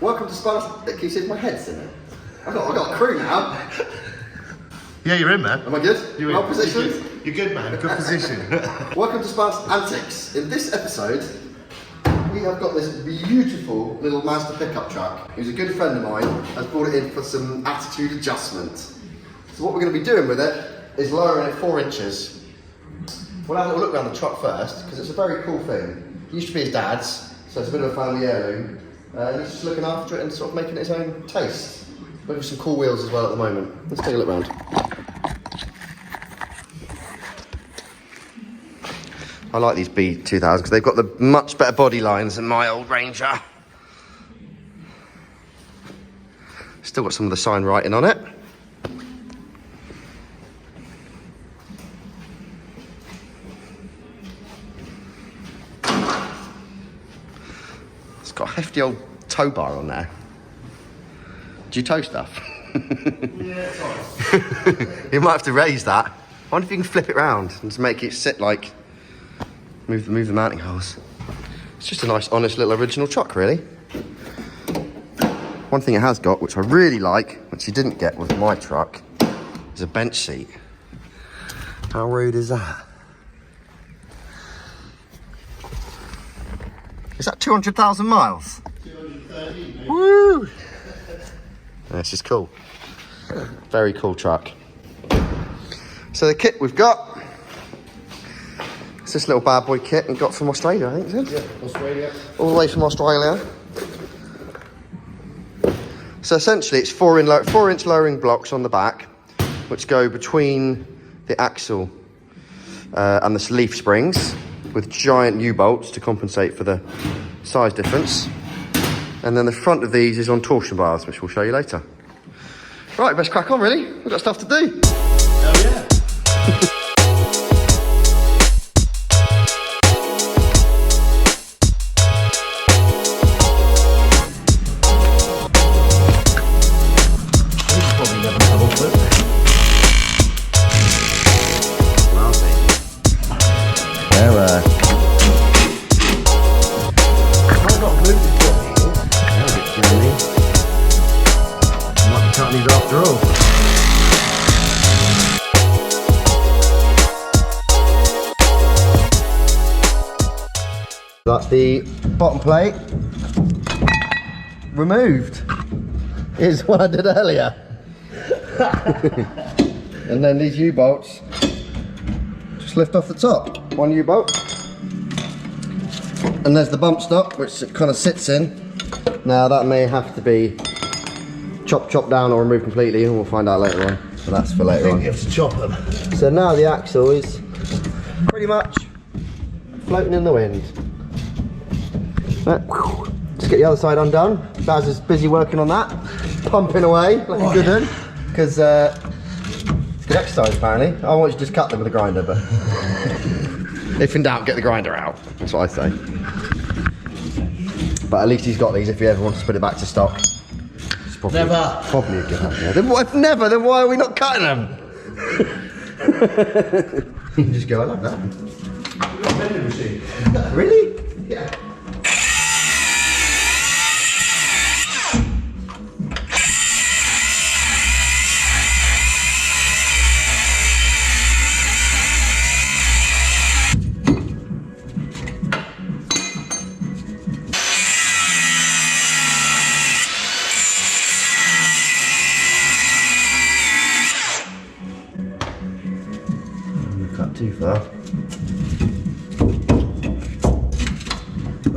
Welcome to Spanos. Can you see my head's in it? I've got a crew now. Yeah, you're in, man. Am I good? You're in. Well positioned? You're good, man. Good position. Welcome to Spanos Antics. In this episode, we have got this beautiful little Mazda pickup truck. Who's a good friend of mine, has brought it in for some attitude adjustment. So what we're going to be doing with it is lowering it 4 inches. We'll have a little look around the truck first, because it's a very cool thing. It used to be his dad's, so it's a bit of a family heirloom. He's just looking after it and sort of making it his own taste. Maybe some cool wheels as well at the moment. Let's take a look round. I like these B2000s because they've got the much better body lines than my old Ranger. Still got some of the sign writing on it. It's got a hefty old tow bar on there. Do you tow stuff? Yeah, it's alright. You might have to raise that. I wonder if you can flip it round and just make it sit like... Move the mounting holes. It's just a nice, honest little original truck, really. One thing it has got, which I really like, which you didn't get with my truck, is a bench seat. How rude is that? Is that 200,000 miles? 230, Woo! This is cool. Very cool truck. So the kit we've got, it's this little bad boy kit we got from Australia, I think, is it? Yeah, Australia. All the way from Australia. So essentially it's 4-inch lowering blocks on the back, which go between the axle and the leaf springs, with giant U-bolts to compensate for the size difference. And then the front of these is on torsion bars, which we'll show you later. Right, best crack on, really. We've got stuff to do. Oh yeah. Probably never come off it. I've got glued to might be cutting these after all. That's the bottom plate removed. Is what I did earlier. And then these U-bolts just lift off the top. One U-bolt. And there's the bump stop, which it kind of sits in. Now that may have to be chopped down or removed completely, and we'll find out later on. So that's for later on. You have to chop them. So now the axle is pretty much floating in the wind. Just get the other side undone. Baz is busy working on that, pumping away like a good one, because it's good exercise apparently. I want you to just cut them with a grinder, but if in doubt, get the grinder out. That's what I say. But at least he's got these if he ever wants to put it back to stock. It's probably, Never. Probably a good idea. Then what, if never, then why are we not cutting them? You can just go, I like that. You've got a vending machine. Really? Yeah. Cut too far.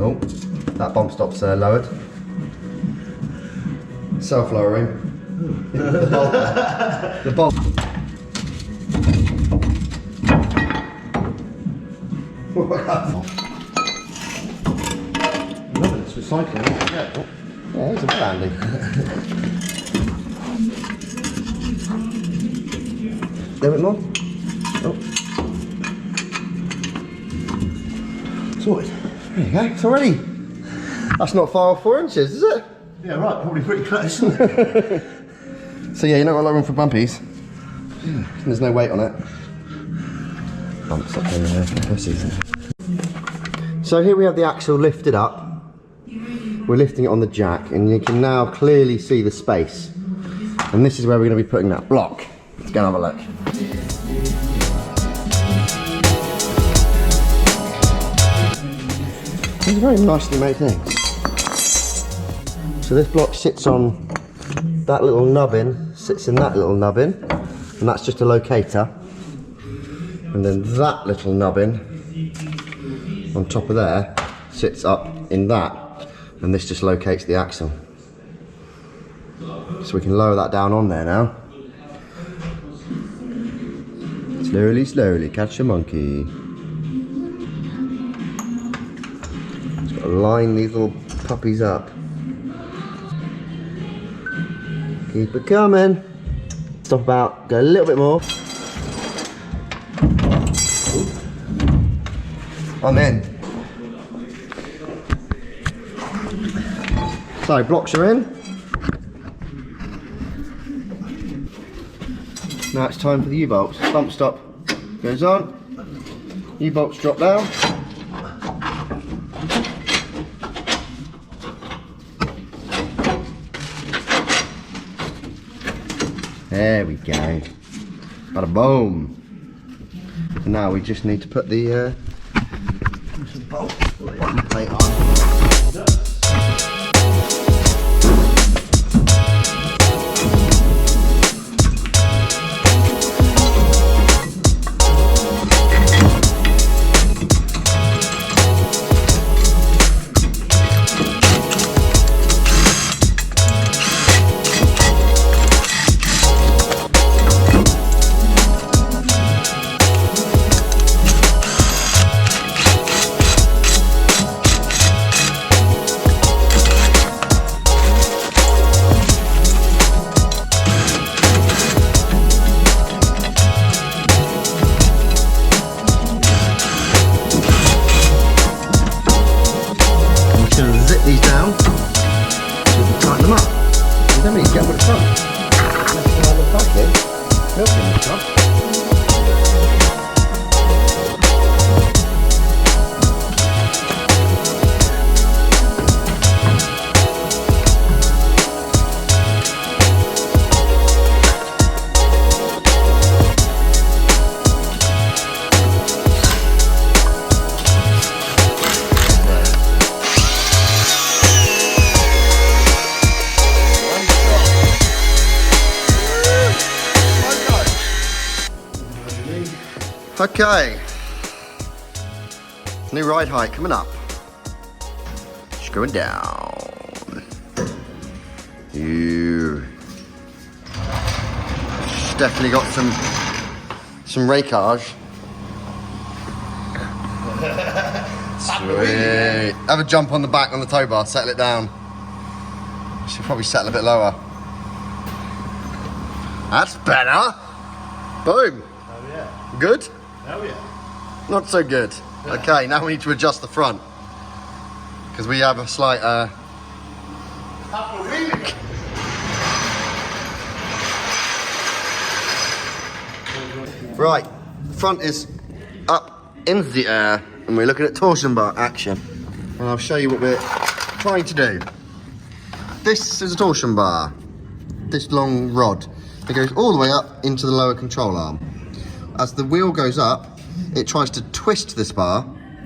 Oh, that bump stop's lowered. Self-lowering. The bolt. Love it, it's recycling. Yeah, it's a bit handy. A little bit more. Oh. Sorted. There you go, it's already. That's not far off 4 inches, is it? Yeah, right, probably pretty close. So yeah, you're not got a lot of room for bumpies. There's no weight on it. Bumps up in there for pussies. So here we have the axle lifted up. we're lifting it on the jack, and you can now clearly see the space. And this is where we're going to be putting that block. Let's go and have a look. It's a very nicely made thing. So this block sits on that little nubbin, sits in that little nubbin, and that's just a locator. And then that little nubbin on top of there sits up in that, and this just locates the axle. So we can lower that down on there now. Slowly, slowly, catch a monkey. Just got to line these little puppies up. Keep it coming. Stop about, go a little bit more. I'm in. So, blocks are in. Now it's time for the U-bolts. Bump stop goes on. U-bolts drop down. There we go. Bada boom. And now we just need to put the bolt plate on. These down, so we can tighten them up. And then we can get them with the front. Let's put the back in, milk in the top. Okay, new ride height coming up. Screwing down. You definitely got some rakeage. Sweet. Have a jump on the back on the tow bar, settle it down. Should probably settle a bit lower. That's better. Boom. Oh yeah. Good? Oh yeah. Not so good. Okay, now we need to adjust the front because we have a slight right, front is up in the air and we're looking at torsion bar action, and I'll show you what we're trying to do. This is a torsion bar, this long rod that goes all the way up into the lower control arm. As the wheel goes up, it tries to twist this bar,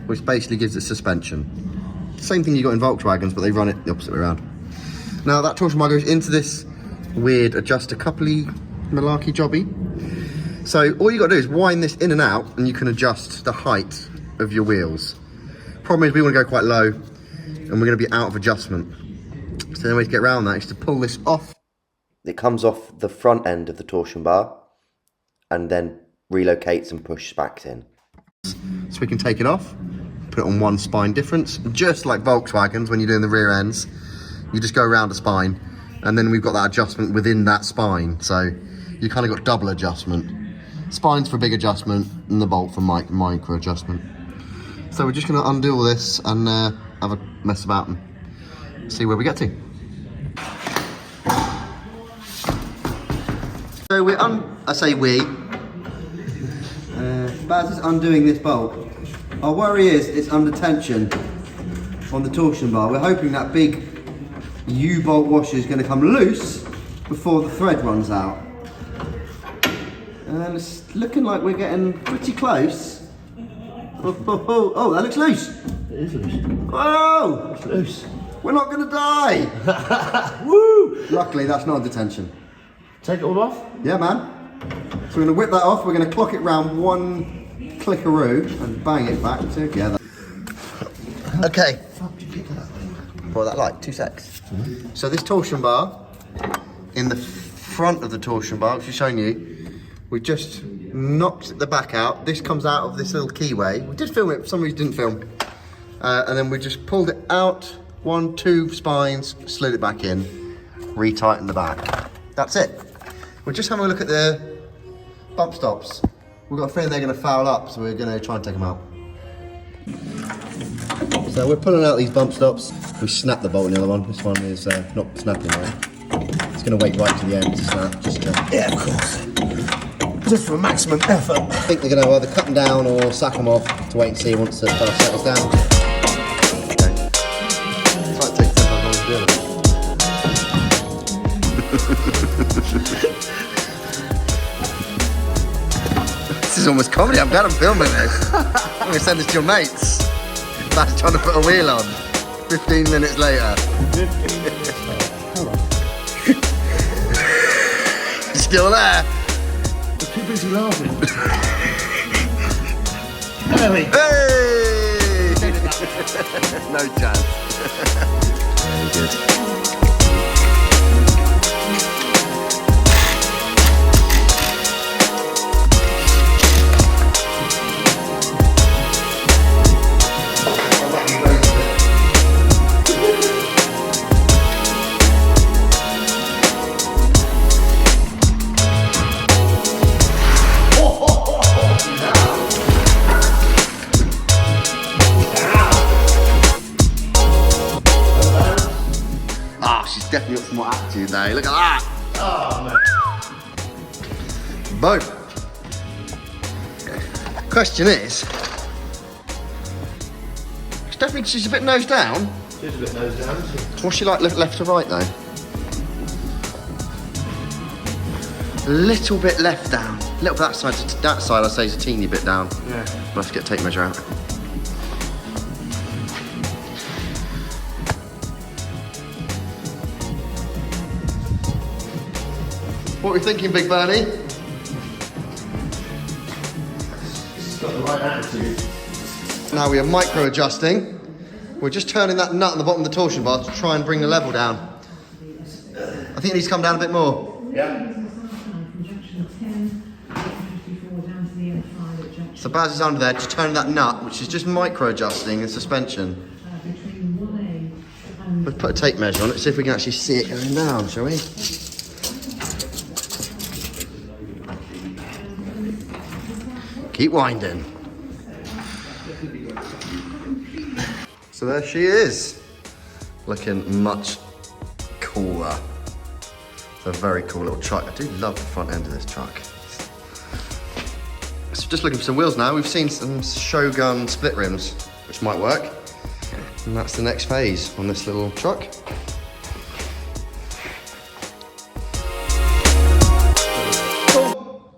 which basically gives it suspension. Same thing you got in Volkswagens, but they run it the opposite way around. Now that torsion bar goes into this weird adjuster coupley malarkey jobby. So all you got to do is wind this in and out, and you can adjust the height of your wheels. Problem is we want to go quite low, and we're going to be out of adjustment. So the way to get around that is to pull this off. It comes off the front end of the torsion bar, and then relocates and pushes back in. So we can take it off, put it on one spine difference, just like Volkswagens when you're doing the rear ends. You just go around the spine, and then we've got that adjustment within that spine. So you kind of got double adjustment. Spine's for big adjustment, and the bolt for micro adjustment. So we're just going to undo all this and have a mess about and see where we get to. So Baz is undoing this bolt. Our worry is it's under tension. on the torsion bar. We're hoping that big U-bolt washer is going to come loose before the thread runs out. And it's looking like we're getting pretty close. Oh, that looks loose. It is loose. Whoa! It's loose. We're not going to die. Woo! Luckily, that's not a detention. Take it all off? Yeah, man. So we're going to whip that off. We're going to clock it round one clickaroo and bang it back together. Okay. What that like? 2 secs. So this torsion bar, in the front of the torsion bar, which I've shown you, we just knocked the back out. This comes out of this little keyway. We did film it, for some reason didn't film. And then we just pulled it out, 1, 2 spines, slid it back in, retightened the back. That's it. We're just having a look at the bump stops. We've got a feeling they're going to foul up, so we're going to try and take them out. So we're pulling out these bump stops. We snapped the bolt in the other one. This one is not snapping right. It's going to wait right to the end to snap. Just to... Yeah, of course. Just for maximum effort. I think they're going to either cut them down or sack them off to wait and see once the stuff settles down. Okay. It's like take 10 times longer to do it. This is almost comedy. I'm glad I'm filming this. I'm going to send this to your mates. That's trying to put a wheel on. 15 minutes later. 15 minutes. Hold on. Still there. We're too busy laughing. There we go. Hey! No chance. Very good. Definitely got some more attitude though. Look at that. Oh, man. Boom. Question is, she's a bit nose down. She's a bit nose down, isn't she? What's she like left to right though? A little bit left down. A little bit that side I'd say is a teeny bit down. Yeah. We'll have to get a tape measure out. What are we thinking, Big Bernie? She's got the right attitude. Now we are micro adjusting. We're just turning that nut on the bottom of the torsion bar to try and bring the level down. I think it needs to come down a bit more. Yeah. So Baz is under there, just turning that nut, which is just micro adjusting the suspension. We'll put a tape measure on it, see if we can actually see it going down, shall we? Keep winding. So there she is, looking much cooler. It's a very cool little truck. I do love the front end of this truck. So just looking for some wheels now. We've seen some Shogun split rims, which might work. And that's the next phase on this little truck.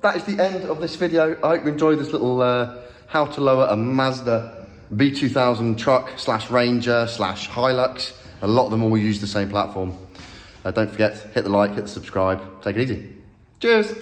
That is the end of this video. I hope you enjoyed this little how to lower a Mazda B2000 truck / Ranger / Hilux. A lot of them all use the same platform. Don't forget, hit the like, hit the subscribe. Take it easy. Cheers.